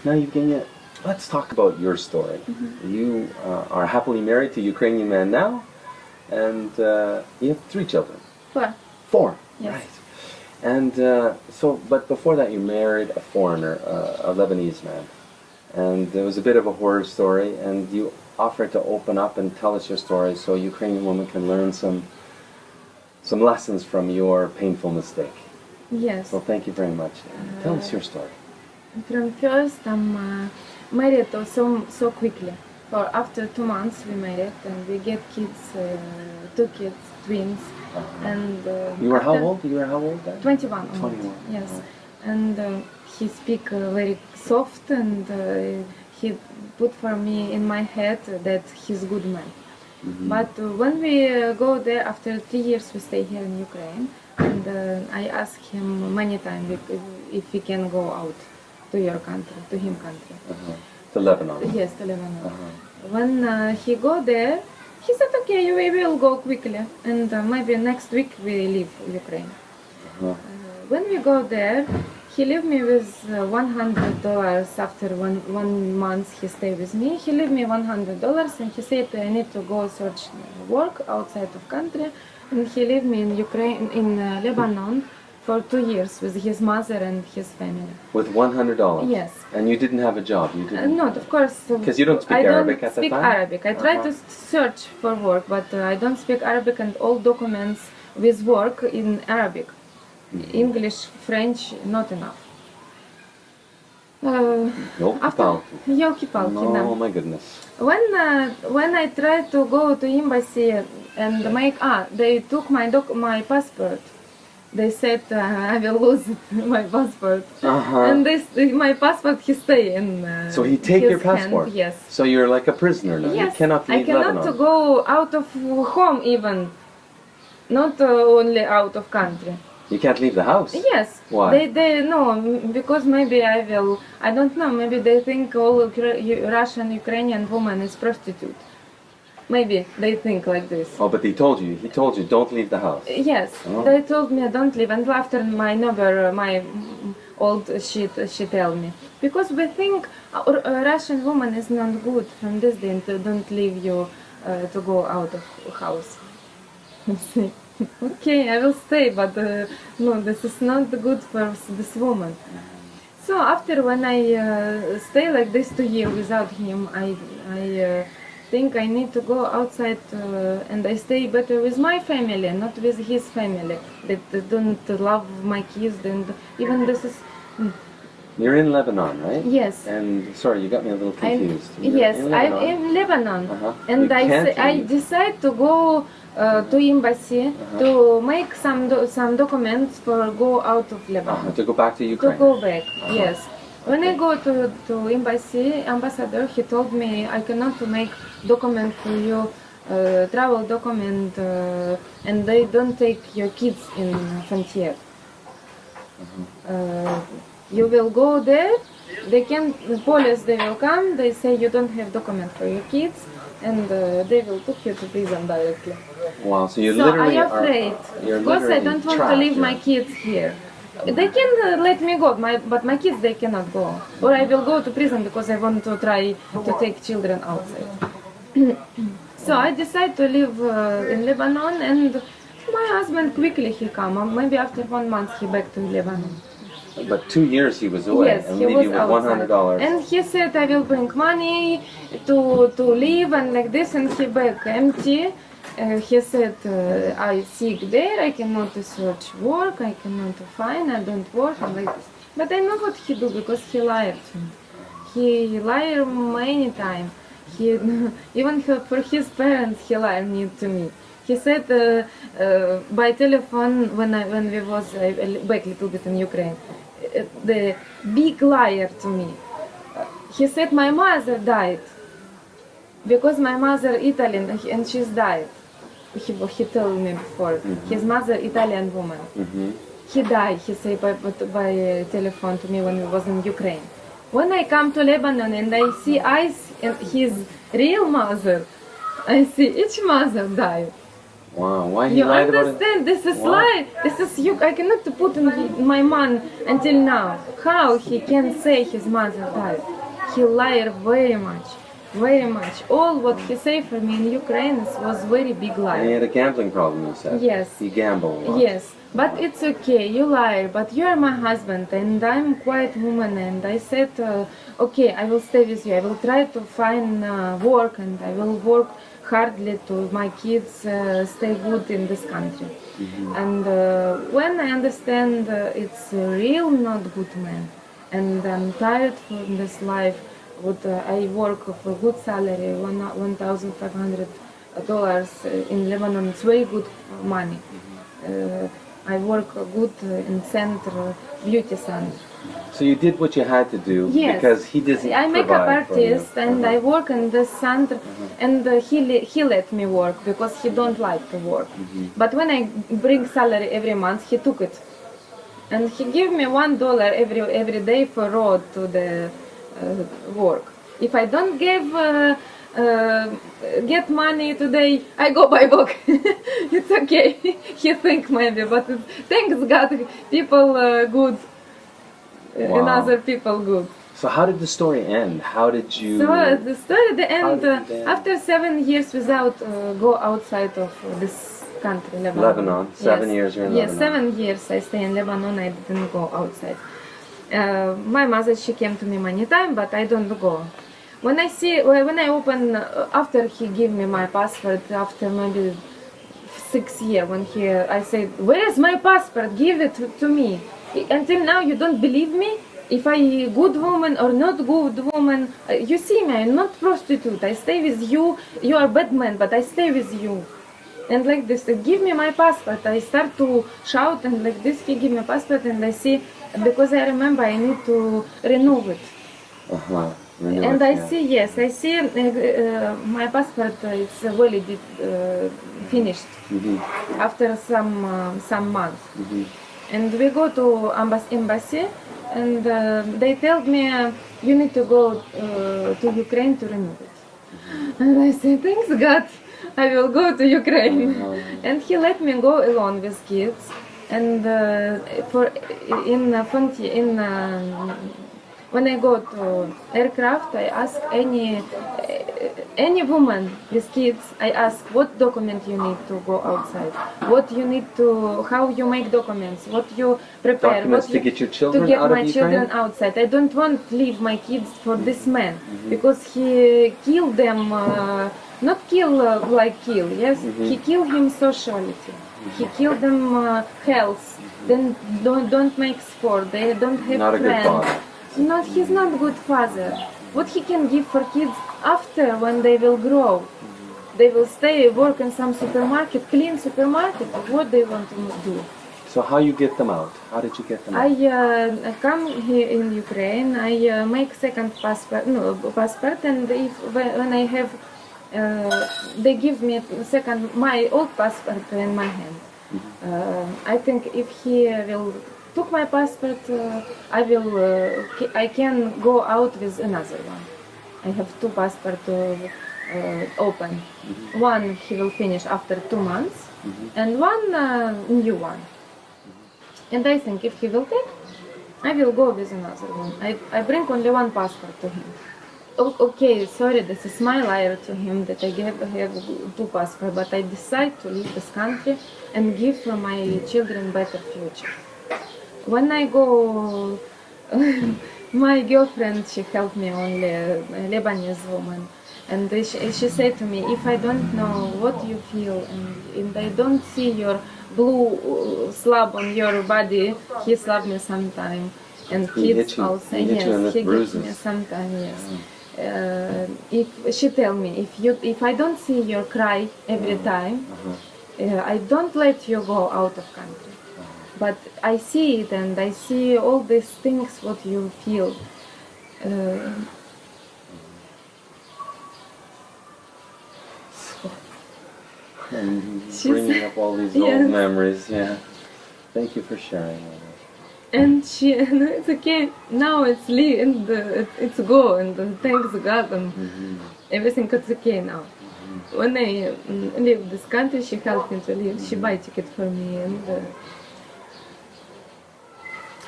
Now, Evgenia, let's talk about your story. You are happily married to a Ukrainian man now, and you have 3 children. 4. 4, Yes. right. And but before that you married a foreigner, a Lebanese man. And there was a bit of a horror story, and you offered to open up and tell us your story so a Ukrainian woman can learn some lessons from your painful mistake. Yes. So thank you very much. Tell us your story. From first, I'm married so quickly. For after 2 months we married and we get kids, 2 kids, twins. And You were how after- old? You were how old then? 21. 21. Yes. And he speak very soft, and he put for me in my head that he's good man. But when we go there after 3 years, we stay here in Ukraine, and I ask him many times if we can go out to your country, to him country. To Lebanon. Yes, to Lebanon. When he go there, he said, okay, we will go quickly, and maybe next week we leave Ukraine. When we go there, he leave me with $100 after one month he stay with me. He leave me $100 and he said I need to go search work outside of country, and he leave me in Ukraine, in Lebanon for 2 years with his mother and his family. With $100? Yes. And you didn't have a job? You didn't? Not, of course. 'Cause you don't speak Arabic at the speak time? Arabic. I try to search for work, but I don't speak Arabic, and all documents with work in Arabic. English, French, not enough. Ёлки-палки, да. Oh my goodness. When I tried to go to embassy and they took my passport. They said I will lose my passport, and my passport he stay in. So he take his your passport? hand, yes. So you're like a prisoner now? Yes. You cannot leave I cannot Lebanon? go out of home even, not only out of country. You can't leave the house? Yes. Why? They no, because maybe I don't know, maybe they think all Russian Ukrainian woman is prostitute. Maybe they think like this. Oh, but he told you don't leave the house. Yes, Oh. they told me don't leave, and after my neighbor, my old she tell me, because we think a Russian woman is not good from this day to don't leave you to go out of house. I say, okay, I will stay, but no, this is not good for this woman. So after when I stay like this 2 years without him, I think I need to go outside and I stay better with my family, not with his family that don't love my kids, and even this is You're in Lebanon, right? yes. And sorry, you got me a little confused. You're Yes, in I'm Lebanon. in Lebanon, You and can't I leave. decide to go to embassy to make some documents for go out of Lebanon. To go back to To Ukraine. go back, yes. When I go to embassy, ambassador, he told me I cannot make document for you, travel document, and they don't take your kids in frontier. You will go there, the police they will come, they say you don't have document for your kids, and they will take you to prison directly. Wow, so you So literally I'm afraid, you're because I literally don't want to trapped leave here. my kids here. They can let me go, but my kids they cannot go. Or I will go to prison because I want to try to take children outside. So I decide to live in Lebanon, and my husband quickly he come. Maybe after 1 month he back to Lebanon. But 2 years he was away Yes, and he leave was you with outside. $100. And he said I will bring money to live and like this, and he back empty. He said I sick there, I cannot search work, I cannot find, I don't work, and like this. But I know what he do because he lied to me. He lied many times. He even for his parents he lied to me. He said by telephone when we was back a little bit in Ukraine, the big liar to me. He said my mother died because my mother Italian and she's died. He told me before. His mother Italian woman. He died. He said by telephone to me when he was in Ukraine. When I come to Lebanon and I see eyes and his real mother, I see each mother died. Wow. Why he You lied about it? understand? This is What? lie. This is you. I cannot put in my man until now. How he can say his mother died? He lied very much, very much. All what he said for me in Ukraine was very big And he lie. had a gambling problem, you said. Yes. He gambled a lot. Yes, but it's okay. You lie, but you are my husband, and I'm quite woman. And I said, okay, I will stay with you. I will try to find work, and I will work hardly to my kids stay good in this country. And when I understand it's a real not good man, and I'm tired from this life. I work for good salary, $1,500 in Lebanon. It's very good money. I work good in center, beauty center. So you did what you had to do Yes. because he doesn't I'm makeup provide for you. artist and I work in this center, and he let me work because he don't like to work. But when I bring salary every month, he took it, and he give me $1 every day for road to the work. If I don't give get money today, I go buy book. It's okay. He think maybe, but thanks God, people good. Wow. And other people good. So how did the story end? How did you? So the story, the end, did it end? after 7 years without go outside of this country, Lebanon. Lebanon. 7 years you're in Yes, Lebanon. 7 years I stay in Lebanon. I didn't go outside. My mother, she came to me many times, but I don't go. When I open, after he give me my passport, after maybe 6 years, I said, where is my passport? Give it to me. Until now you don't believe me? If I good woman or not good woman? You see me, I'm not prostitute. I stay with you. You are bad man, but I stay with you. And like this, give me my passport. I start to shout, and like this, he give me passport, and I see, because I remember I need to renew it. Uh-huh. And I see, yes, I see my passport is valid, finished after some months. And we go to embassy, and they tell me you need to go to Ukraine to renew it. And I say, thanks God, I will go to Ukraine. And he let me go alone with kids. And when I go to aircraft, I ask any woman with kids, I ask what document you need to go outside, what you need to, how you make documents, what you prepare, Documents what to you, get your children to get out of my Ukraine? children outside. I don't want to leave my kids for this man because he killed them, not kill like kill, yes, he killed him sociality, he killed them health, then don't make sport, they don't have Not a good friends. father. Not, he's not good father. What he can give for kids after when they will grow? They will stay, work in some supermarket, clean supermarket. What they want to do? So how you get them out? How did you get them out? I come here in Ukraine. I make second passport, and when I have, they give me second my old passport in my hand. I think if he will took my passport, I can go out with another one. I have two passports open. One he will finish after 2 months, and one new one. And I think if he will take, I will go with another one. I bring only one passport to him. Okay, sorry, this is my liar to him that I have two passports, but I decide to leave this country and give for my children better future. When I go, my girlfriend, she helped me only, a Lebanese woman. And she said to me, if I don't know what you feel and I don't see your blue slab on your body, he slapped me sometime. And He hit kids you. also, He hit you yes, and left he gives bruises. me sometime, yes. If she tell me, if I don't see your cry every time, I don't let you go out of country. But I see it, and I see all these things what you feel. And She's- bringing up all these Yes. old memories. Yeah. Thank you for sharing all that. And she, no, it's okay. Now it's and it's go, and thanks God, and everything is okay now. when I leave this country, she helped me to leave. She buy ticket for me, and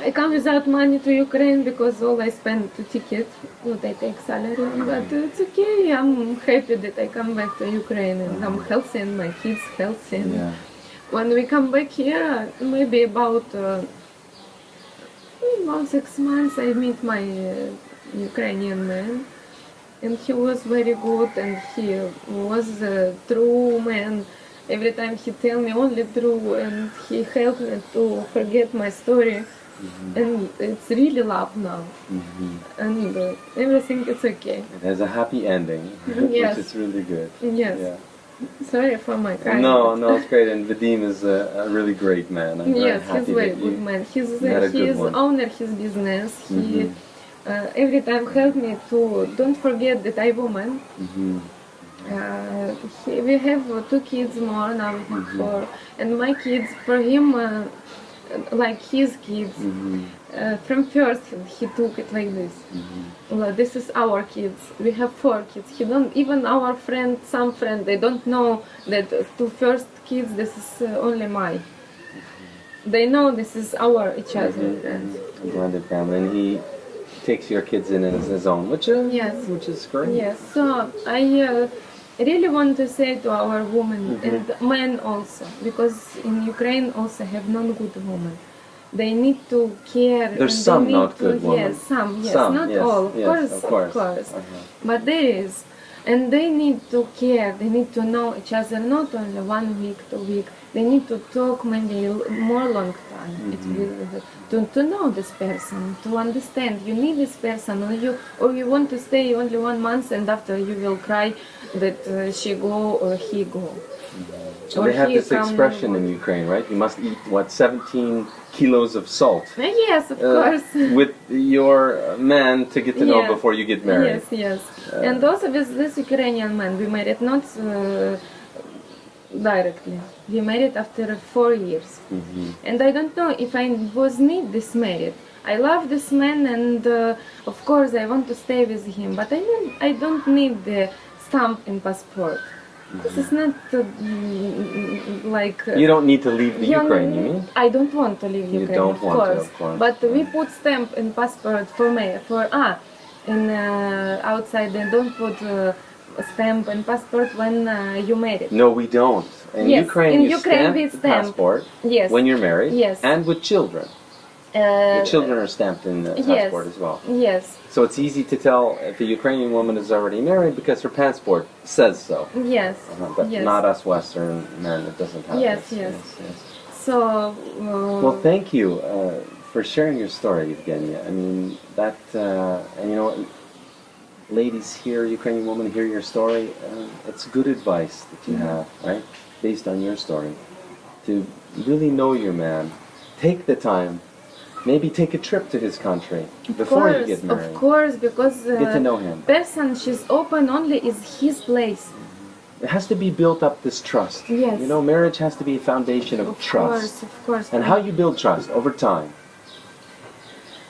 I come without money to Ukraine because all I spend to ticket. What I take salary, but it's okay. I'm happy that I come back to Ukraine and I'm healthy and my kids healthy. And Yeah. when we come back here, maybe about 6 months, I meet my Ukrainian man, and he was very good, and he was a true man. Every time he tell me only true, and he helped me to forget my story, and it's really love now, and everything is okay. It has a happy ending, Yes. which is really good. Yes. Yeah. Sorry for my crying. No, it's great. And Vadim is a really great man. I'm very Yes, he's happy very that good you man. He's met a good he's one. owner his business. He every time help me to don't forget that I woman. Mhm. We have 2 kids more now. We have 4, and my kids for him like his kids. From first he took it like this. Well, this is our kids. We have 4 kids. He don't even our friend, some friend, they don't know that 2 first kids. This is only my. They know this is our each other. friends. A blended family, and he takes your kids in as his own, which Yes. which is great. Yes. So I really want to say to our women and men also, because in Ukraine also have non-good women. They need to care. There's and some they need not good women. Yes, some. Yes, Some, not yes, all. yes, Of course. But there is, and they need to care. They need to know each other not only 1 week, 2 weeks. They need to talk maybe more long time. It will, to know this person, to understand. You need this person, or you want to stay only 1 month, and after you will cry that she go or he go. So they have he this come expression no in more. Ukraine, right? You must eat 17 kilos of salt Yes, of course. with your man to get to know Yes. before you get married. Yes. And also with this Ukrainian man, we married not directly. We married after 4 years. And I don't know if I was need this married. I love this man, and of course I want to stay with him. But I don't need the stamp in passport. This is not like. You don't need to leave the Yeah, Ukraine, you mean? I don't want to leave You Ukraine, don't want to, of course. But we put stamp in passport for me. In outside they don't put a stamp in passport when you married. No, we don't. In Yes, Ukraine, in you Ukraine stamp we the stamp. passport Yes. when you're married, Yes. and with children. The children are stamped in the passport as well. Yes. So it's easy to tell if a Ukrainian woman is already married because her passport says so. Yes. But Yes. not us Western men. It doesn't have Yes, this. yes. So. Well, thank you for sharing your story, Evgenia. I mean, that, and you know, ladies hear, Ukrainian women hear your story. It's good advice that you have, right? Based on your story. To really know your man. Take the time. Maybe take a trip to his country before you get married. Of course, because Get to know him. person she's open only is his place. It has to be built up, this trust. Yes. You know, marriage has to be a foundation of trust. Of course. And how you build trust over time.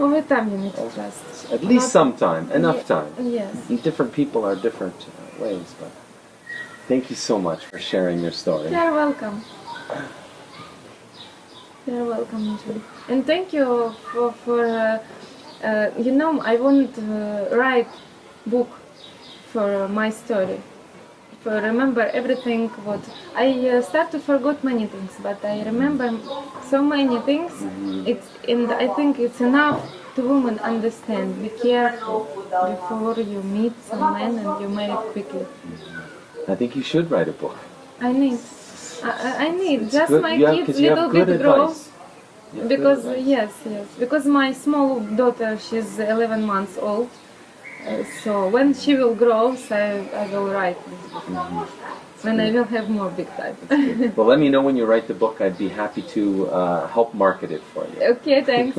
Over time you need to trust. At least Not- some time, enough time. Yes. And different people are different ways, but thank you so much for sharing your story. You're welcome. You're welcome, Julie. And thank you for you know, I want to write book for my story. For remember everything what I start to forget many things, but I remember so many things. It's and I think it's enough to women understand. Be careful before you meet some man and you marry quickly. I think you should write a book. I need. I need It's just good. my You have- kids 'cause you have little good bit grow. advice. You have good Because advice. yes, because my small daughter, she's 11 months old. So when she will grow, so I will write this book. When I will have more big time. Well, let me know when you write the book. I'd be happy to help market it for you. Okay, thanks.